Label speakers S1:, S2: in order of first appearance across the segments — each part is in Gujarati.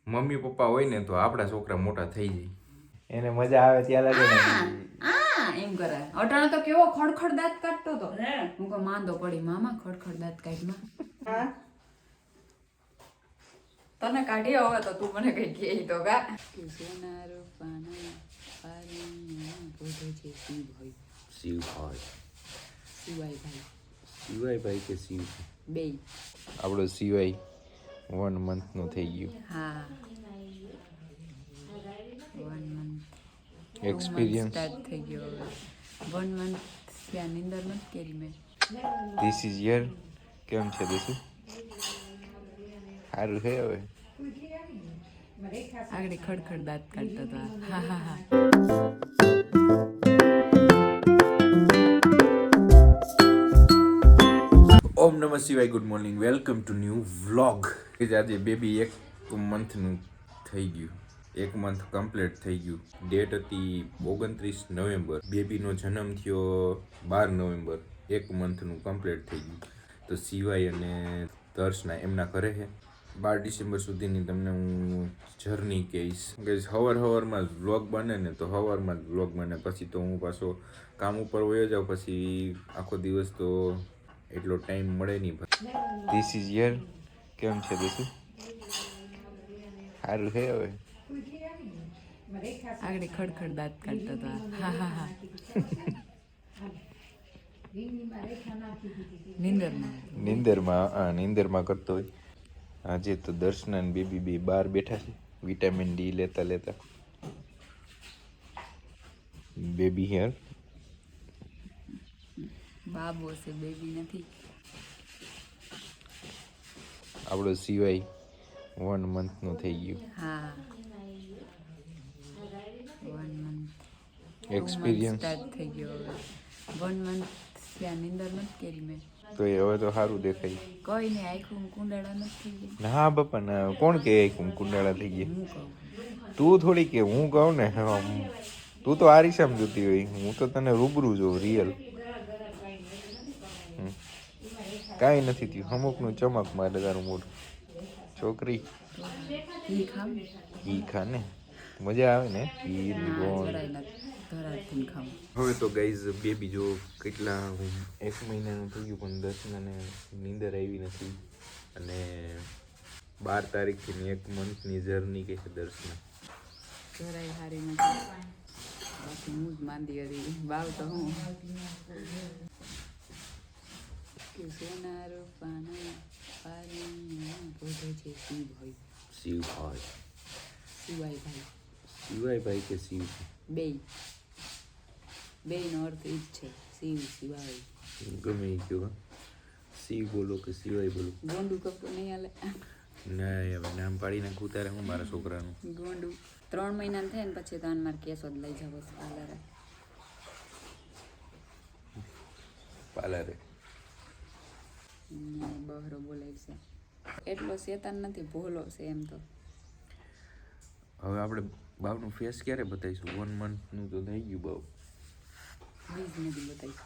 S1: મમ્મી પપ્પા હોય ને તો આપણા છોકરા મોટા થઈ જાય, એને મજા આવે ત્યાં લાગે ને
S2: એમ કરે. અટાણે તો કેવો ખડખડ દાંત કાઢતો હતો. હું કહું માંદો પડી મામા ખડખડ દાંત કાઢમાં. તને કાઢી હવે તો તું મને કઈ કહે તો ગા. સોનારો પાના પારીના બોધે છે શિવભાઈ.
S1: શિવાય કે શિવ
S2: બે
S1: આપણો સિવાય 1 month નું થઈ ગયું.
S2: હા 1 month
S1: એક્સપિરિયન્સ
S2: સ્ટાર્ટ થઈ ગયો હવે. 1 month ત્યાં નિંદર નથી કરી મેં.
S1: This is year. કેમ છે દસુ? સારું છે હવે.
S2: આગળ ખડખડ દાંત કાઢતો હતો. હા હા હા.
S1: ઓમ નમઃ શિવાય. Good morning, welcome to new vlog. આજે બેબી 1 month નું થઈ ગયું. 1 month કમ્પ્લીટ થઈ ગયું. ડેટ હતી 29 નવેમ્બર. બેબીનો જન્મ થયો 12 નવેમ્બર. 1 month નું કમ્પ્લીટ થઈ ગયું. તો સિવાય અને દર્શના એમના ઘરે છે. 12 ડિસેમ્બર સુધીની તમને હું જર્ની કહીશ. સવારમાં જ વ્લોગ બને ને તો સવારમાં જ વ્લોગ બને, પછી તો હું પાછો કામ ઉપર વયો જાઉં, પછી આખો દિવસ તો એટલો ટાઈમ મળે નહીં. This is year. કેમ છે દસુ? સારું છે હવે.
S2: આગળ ખડખડ દાંત કાઢતો હતો. હા હા હા.
S1: નીંદરમાં કરતો હોય. આજે તો દર્શન અને બેબી બે બહાર બેઠા છે વિટામિન ડી લેતા. Baby here.
S2: બાબો છે, બેબી નથી.
S1: આપણો સિવાય 1 month નું થઈ ગયું.
S2: હા 1 month
S1: એક્સપિરિયન્સ
S2: સ્ટાર્ટ થઈ ગયો હવે. 1 month ત્યાં નિંદર નથી કરી મેં.
S1: તો હવે તો સારું દેખાય.
S2: કઈ નહીં, આખું કુંડાળા નથી થઈ ગયા.
S1: ના બાપા ના, કોણ કે કુંડાળા થઈ ગયા?
S2: હું કહું
S1: તું થોડી કે, હું કહું ને. તું તો આરીસામ જોતી હોય, હું તો તને રૂબરૂ જોઉં, રિયલ. કાંઈ નથી થયું. અમુકનું ચમક મારે તારું મોઢું. છોકરી
S2: ઘી ખાવ
S1: ઘી ખા ને, મજા આવે ને ઘી ને ગોળ.
S2: ધરાથી ખાવ.
S1: હવે તો ગાઈઝ બેબી જો કેટલા 1 મહિનાનું થઈ ગયું પણ દર્શનાને નીંદર આવી નથી. અને 12 તારીખથી 1 monthની જર્ની કહે છે દર્શના.
S2: જરાય હારી નથી. બાકી હું જ માંદી હતી. બાવ તો હું સોનારો પાના પારીના બોધે છે શિવભાઈ.
S1: શિવાય કે શિવ
S2: બે નો અર્થ એ જ છે, શિવ શિવાય.
S1: ગમે એ કહો, શિવ બોલો કે શિવાય બોલો.
S2: ગોંડું કપડું નહીં હાલે.
S1: ના હવે નામ પાડી નાખું તારે હું મારા છોકરાનું.
S2: ગોંડું 3 મહિનાનું થાય ને પછી તો આને મારે કેસો જ લઈ જાવ
S1: પાર્લરે.
S2: બહરો બોલાય છે. એટલો શેતાન નથી, ભોલો છે એમ તો.
S1: હવે આપણે બાવનું ફેસ ક્યારે બતાવીશું? 1 month નું તો થઈ ગયું. બાવ
S2: બીજ નથી બતાવી.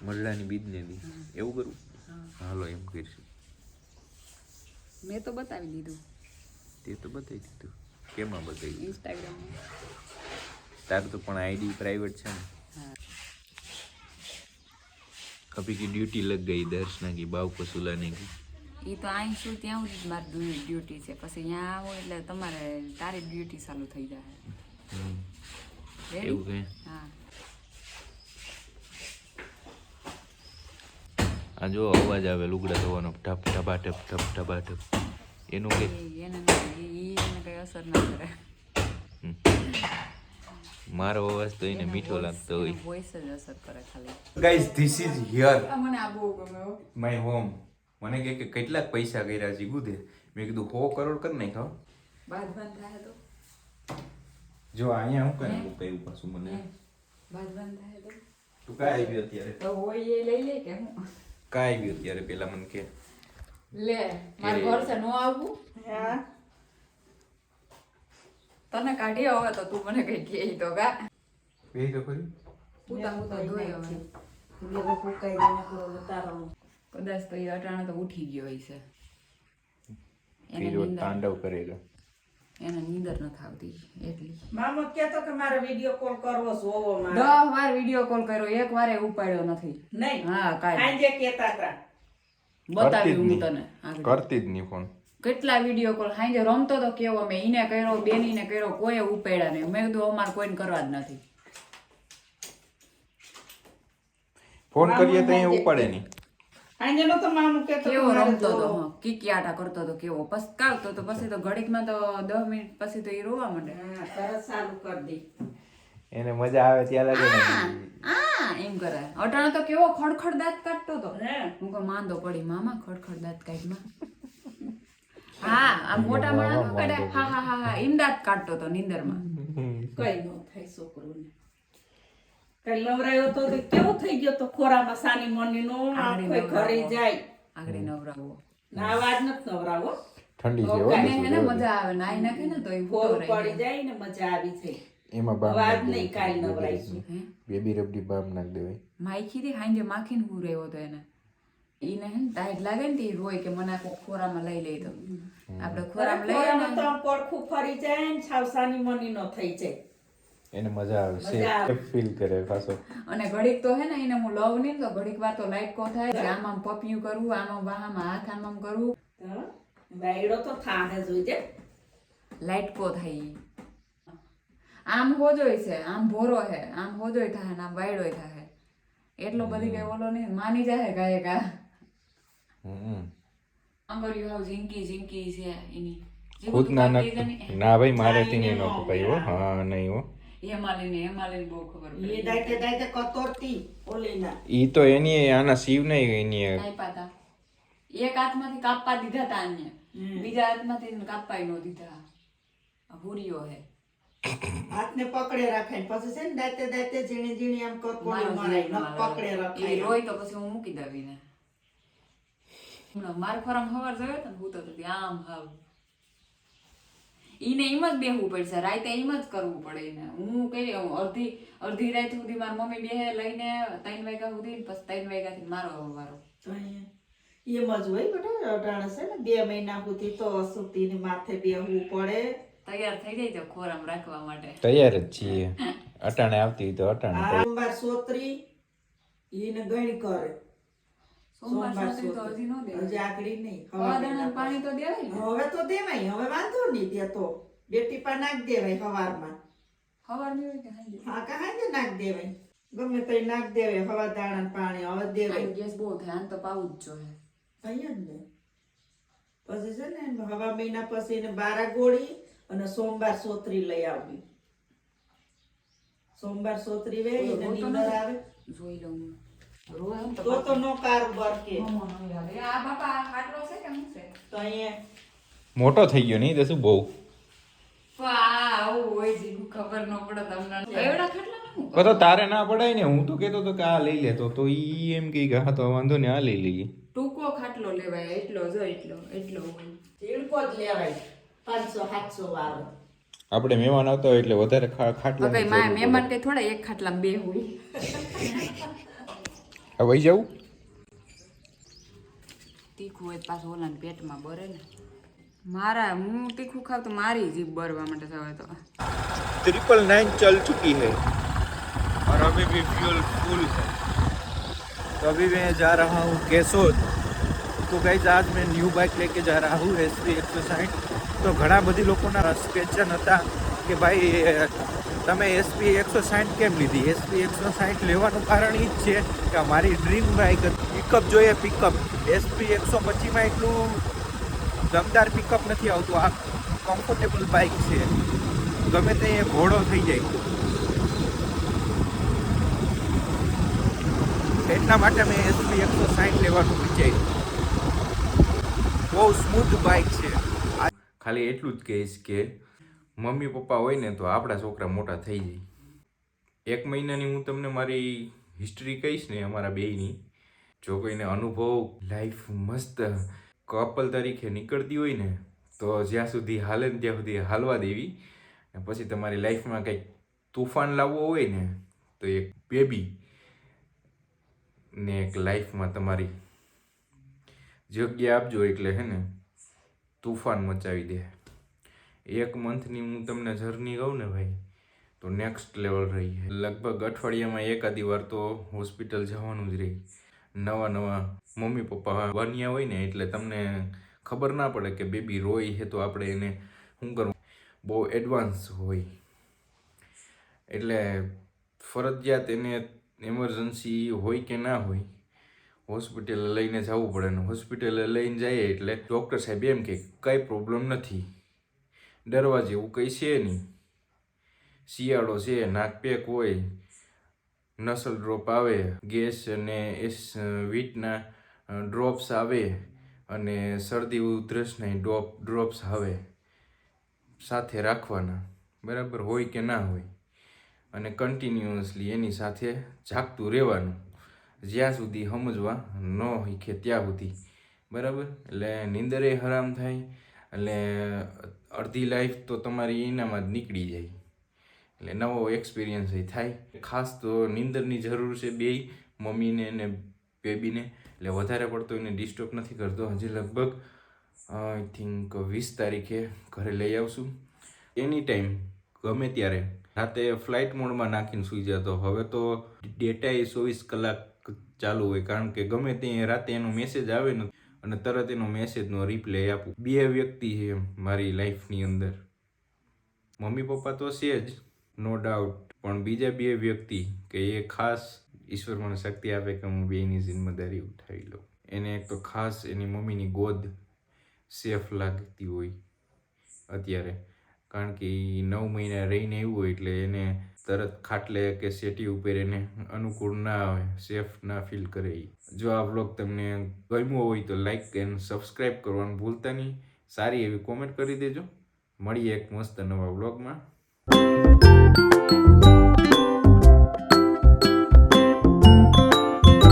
S1: મરડાની બીજ ને દી એવું કરું. હાલો એમ કરીશું.
S2: મેં તો બતાવી દીધું.
S1: તે તો બતાવી દીધું. કેમાં બતાવી?
S2: ઇન્સ્ટાગ્રામમાં.
S1: તારું તો પણ આઈડી પ્રાઇવેટ છે ને. अभी की ड्यूटी लग गई दर्शना की, बाव को सुलाने की.
S2: એ તો અહીં શું ત્યાં સુધી મારી ડ્યુટી છે, પછી અહીંયા આવો એટલે તમારે તારી ડ્યુટી ચાલુ થઈ જાય.
S1: એવું કે?
S2: હા.
S1: આ જો અવાજ આવે લુગડા ધોવાનો, ઠપ ઠપા ઠપ ઠપ ઠપા ઠપ. એનું કે
S2: એને કઈ અસર ના કરે.
S1: મારો અવાજ તો એને મીઠો લાગતો હોય.
S2: વોઇસ જ અસર કરે ખાલી.
S1: ગાઈઝ ધીસ ઇઝ હિયર
S2: મને આ બહુ ગમે
S1: માય હોમ. મને કે કેટલાક પૈસા કર્યા છે ગુદે. મેં કીધું 100 કરોડ કરી નાખ્યો.
S2: બાદ થાય તો
S1: જો અહીંયા હું કઈ કર્યું પાછું મને
S2: બાદ થાય તો
S1: તું કાય આવ્યો અત્યારે?
S2: તો હોય એ લઈ લે કે હું
S1: કાય આવ્યો અત્યારે? પેલા મને કે
S2: લે માર ઘર છે નો આવું. હા તને કાઢી હવે તો તું મને કઈ કહે તો ગા
S1: બે તો કરી
S2: પૂતા ધોઈ હવે
S3: લેવો ફૂકાઈ દે નકરો ઉતારો.
S2: કદાચ તો એ અટાણા તો ઉઠી ગયો હશે.
S1: फिर वो तांडव करेगा.
S2: એને નીંદર નથી આવતી એટલી.
S3: મામો કહેતો કે મારે વિડીયો કોલ કરવો જોવો મારે
S2: 10 વાર વિડીયો કોલ કર્યો, એક વારે ઉપાડ્યો નથી.
S3: નહીં
S2: હા કાંઈ
S3: આજે કહેતા હતા
S2: બતાવ્યું હું તને આગળ.
S1: કરતી જ નહીં ફોન.
S2: કેટલા વિડીયો કોલ હાંજે રમતો તો કેવો, મેં ઈને કર્યો, બેનીને કર્યો, કોઈ ઉપાડ્યા નહીં. મેં કીધું અમારે કોઈને કરવા જ નથી.
S1: ફોન કરીએ તો અહીંયા ઉપાડે નહીં.
S3: આજે નો તો મામો કહેતો
S2: કેવો રમતો હતો, કિકિયાટા કરતો હતો, કેવો પસકાવતો તો પછી તો ઘડીકમાં તો 10 મિનિટ પછી તો એ રોવા માંડે.
S3: હા તરત ચાલુ કરી દે.
S1: એને મજા આવે ત્યાં લાગે ને.
S2: આ એમ કરે. અટાણે તો કેવો ખડખડ દાંત કાઢતો હતો.
S3: હે
S2: હું કહું માંદો પડી મામા, ખડખડ દાંત કાઢમાં. હા આ મોટા માણસ કાઢે, હા હા હા હા એમ દાંત કાઢતો હતો નીંદરમાં.
S3: કઈ નો થાય છોકરોને. કઈ લવરાયો તો કેવો થઈ ગયો તો ખોરામાં સાની મની નો આખો ઘરે જાય.
S2: આગળ નવરાવો.
S3: ના અવાજ નથી નવરાવો.
S1: ઠંડી છે હો.
S2: એને હેને મજા આવે, નાઈ નાખે ને તો એ
S3: ફોર
S2: ભૂતો રહી
S3: પડી જાય ને મજા આવી થઈ.
S1: એમાં બામ
S3: અવાજ
S1: નાખ
S3: નહીં કાઈ નવરાઈશું.
S2: હે
S1: બેબી રબડી બામ નાખ દેવાય.
S2: માઈખી થી હાંજે માખીને હું રહ્યો હતો એને. ઈને હે ને ટાઈટ લાગે ને તે રોય કે મને આ ખોરામાં લઈ લઈ તો આપણે ખોરામાં લઈએ
S3: ખોરામાં
S2: ને
S3: તો આમ પડખું ફરી જાય ને સાવ સાની મની નો થઈ જાય.
S1: એને મજા આવે
S3: મજા આવે.
S1: સેફ ફીલ કરે પાછો.
S2: અને ઘડીક તો હે ને એને હું લવ નહીં તો ઘડીક વાર તો લાઈટ કો થાય કે આમ આમ પપિયું કરવું, આમ વાહામાં હાથ આમ આમ કરવું,
S3: તો વાયડો તો થાહે જોઈજે.
S2: લાઈટ કો થાય ઈ. આમ હોજોય છે, આમ ભોરો હે, આમ હોજોય થાય ને આમ વાયડોય થાય. એટલો બધી કઈ ઓલો નહીં, માની જાય ગાય કા. આંગળીઓ હાવ ઝીંકી ઝીંકી છે એની.
S1: ખુદ ના ના ભાઈ મારેથી નહીં નો કપાય હો. હા નહીં હો.
S2: એમાં લઈને બહુ ખબર
S3: એ
S2: પડી.
S3: દાઈતે દાઈતે કતોરતી ઓલીના.
S1: ઈ તો એની આના શિવ નહીં એની
S2: કાપ્યા તા. એક હાથમાંથી કાપવા દીધા તા અન્ય, બીજા હાથમાંથી કાપવાય નો દીધા. આ હુરીઓ હે.
S3: હાથને પકડે રાખે ને પછી છે ને દાઈતે દાઈતે ઝીણી ઝીણી આમ કરકોડી
S2: મારો
S3: મરાય
S2: જીવ
S3: ન
S2: મારે.
S3: પકડે
S2: એ
S3: રખાય.
S2: રોય તો પછી હું મૂકી દેવી ને. હમણાં માર ખોરામ હવાર જોયો તો ને હું તો હતી આમ હાવ. ઈને એમ જ બેહવું પડશે, રાતે એમ જ કરવું પડે એને. હું કઈ અડધી રાત સુધી મારી મમ્મી બેહે લઈને 3 વાગ્યા સુધી, પછી 3 વાગ્યાથી મારો વારો.
S3: તો અહીંયા એમ જ હોય બેટા. અટાણે છે ને 2 મહિના સુધી તો અસુતીની માથે બેહવું પડે.
S2: તૈયાર થઈ જાય તો ખોરામ રાખવા માટે.
S1: તૈયાર જ છીએ. અટાણે આવતી હોય તો અટાણે
S3: આ સોમવાર સોત્રી એને ગણી કરે.
S2: સોમવાર સુધી તો હજી નો દેવાય.
S3: હજી આગળી નહીં.
S2: હવાદાણાનું પાણી તો દેવાય ને.
S3: હવે તો દેવાય. હવે વાંધો નહીં દે તો બે ટીપા નાખ દેવાય હવારમાં.
S2: હવારની હોય કે સાંજે?
S3: હા કાંઈ નાખ દેવાય. ગમે તો નાખ દેવાય હવા દાણા પાણી હવે દેવાય.
S2: આ ગેસ બહુ થાય, આને તો પાવું જ જોઈએ.
S3: અહીંયા જ ને પછી છે ને હવા મહિના પછી એને 12 ગોળી અને સોમવાર સોત્રી લઈ આવવી. સોમવાર સોત્રી વે એને નીંદર આવે
S2: જોઈ લઉં હું. રોય એમ
S3: તો તો નો કારોબાર કે.
S2: મમ્મો નો યાદ. આ બાપા આ ખાટલો છે કે શું છે?
S3: તો અહીંયા
S1: મોટો થઈ ગયો નહીં તો શું બહુ.
S2: આવું હોય જીગું ખબર ન પડે તમને. એવડા ખાટલા ને હું
S1: તો તારે ના પડાય ને. હું તો કેતો તો કે આ લઈ લેતો તો ઈ એમ કે હા તો વાંધો ને આ લઈ લઈએ.
S2: ટૂંકો ખાટલો લેવાય એટલો જો એટલો હોય.
S3: ઝીણકો જ લેવાય 500-700 વાળો.
S1: આપણે મહેમાન આવતા હોય એટલે વધારે ખાટલા
S2: કઈ મહેમાન કઈ થોડા એક ખાટલામાં બે હોય.
S1: હવે જવું
S2: તીખું હોય તો પાછું ઓલાને પેટમાં બરે ને. મારા હું તીખું ખાવ તો મારી જીભ બરવા માટે થવાય તો.
S1: 999 चल चुकी है और अभी भी फ्यूल फुल है. तो अभी मैं जा रहा हूँ केसोद. तो गाइस आज मैं न्यू बाइक लेके जा रहा हूँ SP 160. તો ઘણા બધી લોકોના ક્વેશ્ચન હતા કે ભાઈ તમે SP 160 કેમ લીધી. SP 160 લેવાનું કારણ એ જ છે કે મારી ડ્રીમ બાઇક પિકઅપ જોઈએ. પિકઅપ SP 125માં એટલું દમદાર પિકઅપ નથી આવતું. આ કમ્ફર્ટેબલ બાઇક છે, ગમે તે એ ઘોડો થઈ જાય. એટલા માટે મેં SP 160 લેવાનું વિચાર્યું. બહુ સ્મૂથ બાઇક છે. ખાલી એટલું જ કહીશ કે મમ્મી પપ્પા હોય ને તો આપણા છોકરા મોટા થઈ જાય. 1 મહિનાની હું તમને મારી હિસ્ટ્રી કહીશ ને અમારા બેયની. જો કોઈને અનુભવ લાઈફ મસ્ત કપલ તરીકે નીકળતી હોય ને તો જ્યાં સુધી હાલે ને ત્યાં સુધી હાલવા દેવી. અને પછી તમારી લાઈફમાં કંઈક તુફાન લાવવો હોય ને તો એક બેબી ને એક લાઈફમાં તમારી જગ્યા આપજો એટલે હે ને તુફાન મચાવી દે. 1 મંથની હું તમને જર્ની કહું ને ભાઈ તો નેક્સ્ટ લેવલ રહી છે. લગભગ અઠવાડિયામાં એકાદી વાર તો હોસ્પિટલ જવાનું જ રહી. નવા મમ્મી પપ્પા બન્યા હોય ને એટલે તમને ખબર ના પડે કે બેબી રોય છે તો આપણે એને શું કરવું, બહુ એડવાન્સ હોય એટલે ફરજિયાત એને એમરજન્સી હોય કે ના હોય હોસ્પિટલે લઈને જવું પડે ને હોસ્પિટલે લઈને જઈએ એટલે ડૉક્ટર સાહેબ એમ કે કંઈ પ્રોબ્લેમ નથી, ડરવા જેવું કંઈ છે નહીં, શિયાળો છે, નાક પેક હોય, નસલ ડ્રોપ આવે, ગેસ અને વીટના ડ્રોપ્સ આવે અને શરદી ઉધરસના ડ્રોપ્સ આવે, સાથે રાખવાના, બરાબર હોય કે ના હોય, અને કન્ટિન્યુઅસલી એની સાથે જાગતું રહેવાનું જ્યાં સુધી સમજવા ન શીખે ત્યાં સુધી, બરાબર. એટલે નીંદરે હરામ થાય એટલે અડધી લાઈફ તો તમારી એનામાં જ નીકળી જાય. એટલે નવો એક્સપિરિયન્સ એ થાય. ખાસ તો નીંદરની જરૂર છે બેય મમ્મીને અને બેબીને, એટલે વધારે પડતો એને ડિસ્ટર્બ નથી કરતો. હજી લગભગ આઈ થિંક 20 તારીખે ઘરે લઈ આવશું. એની ટાઈમ ગમે ત્યારે રાતે ફ્લાઇટ મોડમાં નાખીને સૂઈ જતો. હવે તો ડેટા એ 24 કલાક ચાલુ હોય, કારણ કે ગમે તે રાતે એનો મેસેજ આવે ને અને તરત એનો મેસેજનો રિપ્લાય આપું. 2 વ્યક્તિ છે મારી લાઈફની અંદર, મમ્મી પપ્પા તો છે જ નો ડાઉટ, પણ બીજા 2 વ્યક્તિ કે એ ખાસ ઈશ્વર મને શક્તિ આપે કે હું બેની જિમ્મેદારી ઉઠાવી લઉં. એને એક તો ખાસ એની મમ્મીની ગોદ સેફ લાગતી હોય અત્યારે, કારણ કે એ 9 મહિના રહીને આવ્યું હોય એટલે એને તરત ખાટલે કે સેટી ઉપર એને અનુકૂળ ના આવે, સેફ ના ફીલ કરે. જો આ વ્લોગ તમને ગમ્યો હોય તો લાઈક એન્ડ સબસ્ક્રાઈબ કરવાનું ભૂલતા નહીં. સારી એવી કોમેન્ટ કરી દેજો. મળીએ એક મસ્ત નવા વ્લોગમાં.